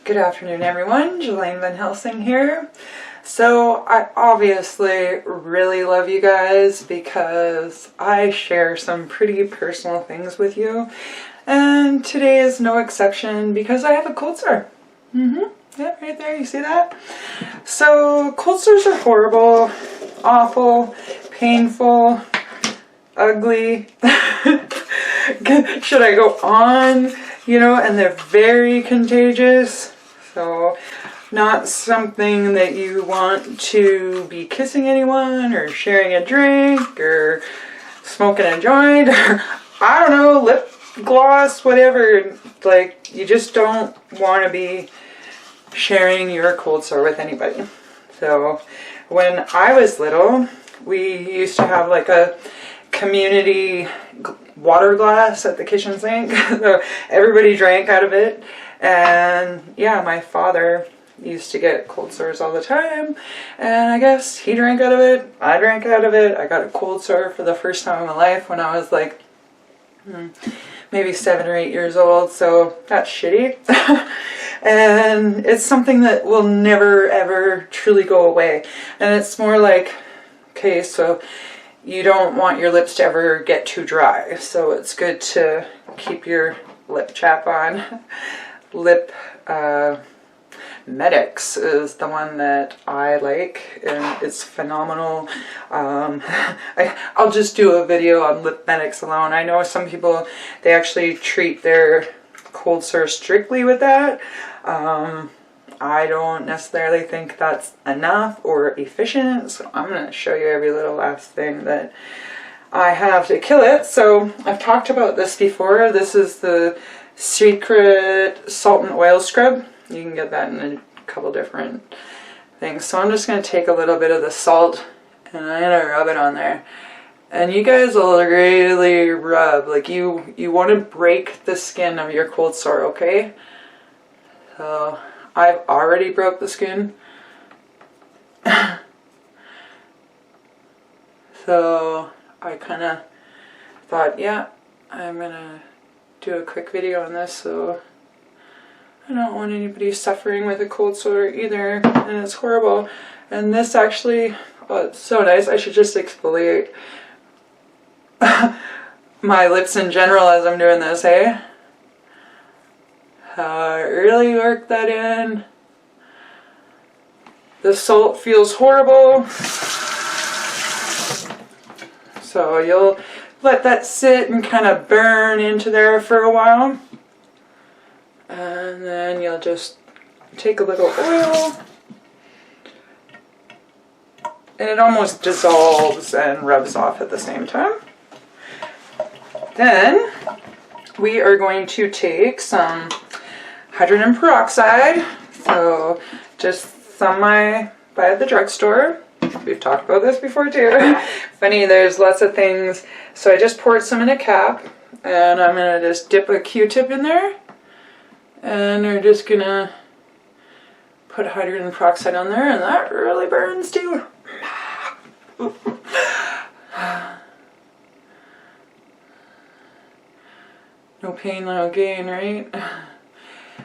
Good afternoon, everyone. Jelaine VanHelsing here. So I obviously really love you guys because I share some pretty personal things with you, and today is no exception because I have a cold sore. Yeah, right there, you see that? So cold sores are horrible, awful, painful, ugly. Should I go on? You know, and they're very contagious. So not something that you want to be kissing anyone or sharing a drink or smoking a joint or I don't know, lip gloss, whatever. Like, you just don't want to be sharing your cold sore with anybody. So when I was little, we used to have like a community water glass at the kitchen sink. So everybody drank out of it. And yeah, my father used to get cold sores all the time, and I guess he drank out of it, I drank out of it. I got a cold sore for the first time in my life when I was like maybe 7 or 8 years old, so that's shitty. And it's something that will never ever truly go away, and it's more like, okay, so you don't want your lips to ever get too dry, so it's good to keep your lip chap on. Lip Medex is the one that I like, and it's phenomenal. I'll just do a video on Lip Medex alone. I know some people, they actually treat their cold sore strictly with that. I don't necessarily think that's enough or efficient, so I'm going to show you every little last thing that I have to kill it. So I've talked about this before. This is the Secret Salt and Oil Scrub. You can get that in a couple different things. So I'm just going to take a little bit of the salt and I'm going to rub it on there. And you guys will really rub. Like you want to break the skin of your cold sore, okay? So I've already broke the skin. So I kind of thought, yeah, I'm going to do a quick video on this, so I don't want anybody suffering with a cold sore either, and it's horrible. And this actually, oh, it's so nice. I should just exfoliate my lips in general as I'm doing this, hey? Really work that in. The salt feels horrible, so you'll let that sit and kind of burn into there for a while. And then you'll just take a little oil. And it almost dissolves and rubs off at the same time. Then we are going to take some hydrogen peroxide. So just some I buy at the drugstore. We've talked about this before too. Funny, there's lots of things. So I just poured some in a cap, and I'm going to just dip a Q-tip in there, and we're just going to put hydrogen peroxide on there, and that really burns too. No pain, no gain, right?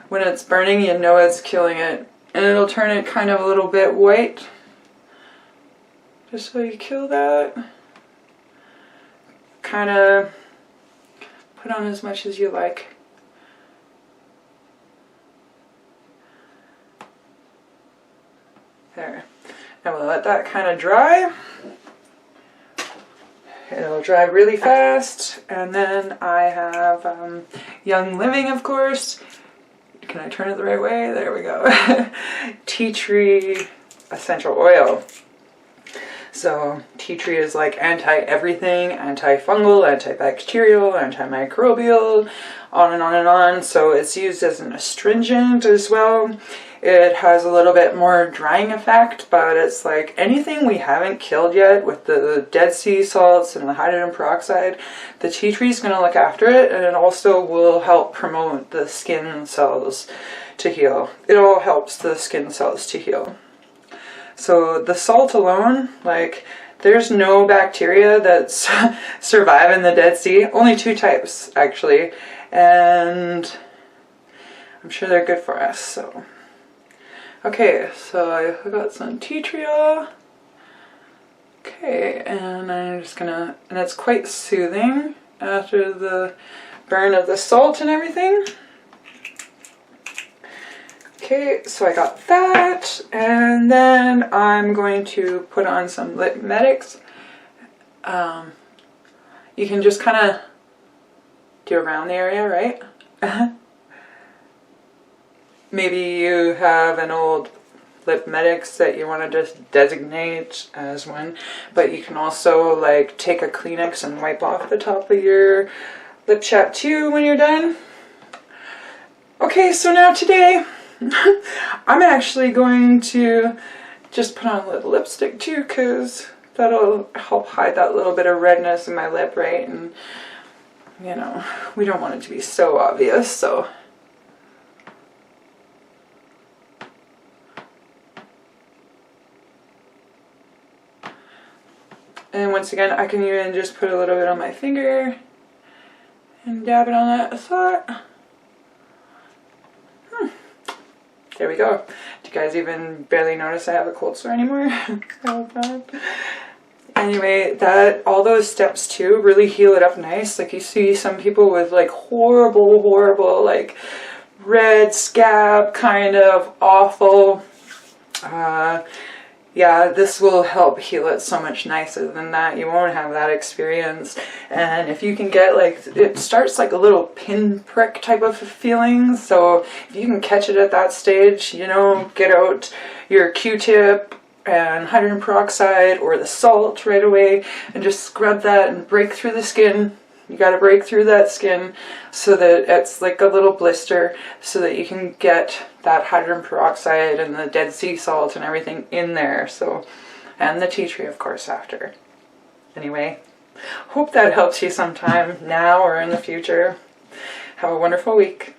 When it's burning, you know it's killing it, and it'll turn it kind of a little bit white. Just so you kill that. Kind of put on as much as you like. There. And we'll let that kind of dry. It'll dry really fast. And then I have Young Living, of course. Can I turn it the right way? There we go. Tea tree essential oil. So tea tree is like anti-everything, antifungal, antibacterial, antimicrobial, on and on and on. So it's used as an astringent as well. It has a little bit more drying effect, but it's like anything we haven't killed yet with the Dead Sea salts and the hydrogen peroxide, the tea tree is going to look after it, and it also will help promote the skin cells to heal. It all helps the skin cells to heal. So the salt alone, like, there's no bacteria that's surviving the Dead Sea. Only 2 types, actually. And I'm sure they're good for us, so Okay, so I got some tea tree oil. Okay, and I'm just gonna, and it's quite soothing after the burn of the salt and everything. Okay, so I got that, and then I'm going to put on some Lip Medex. You can just kind of do around the area, right? Maybe you have an old Lip Medex that you want to just designate as one, but you can also like take a Kleenex and wipe off the top of your lip chap too when you're done. Okay, so now today I'm actually going to just put on a little lipstick too, because that'll help hide that little bit of redness in my lip, right? And you know, we don't want it to be so obvious, so. And once again, I can even just put a little bit on my finger and dab it on that spot. There we go. Do you guys even barely notice I have a cold sore anymore? So bad. Anyway, all those steps too really heal it up nice. Like you see some people with like horrible, like red scab, kind of awful. Yeah, this will help heal it so much nicer than that. You won't have that experience. And if you can get like, it starts like a little pinprick type of feeling. So if you can catch it at that stage, you know, get out your Q-tip and hydrogen peroxide or the salt right away and just scrub that and break through the skin. You got to break through that skin so that it's like a little blister so that you can get that hydrogen peroxide and the Dead Sea salt and everything in there. So, and the tea tree, of course, after. Anyway, hope that helps you sometime now or in the future. Have a wonderful week.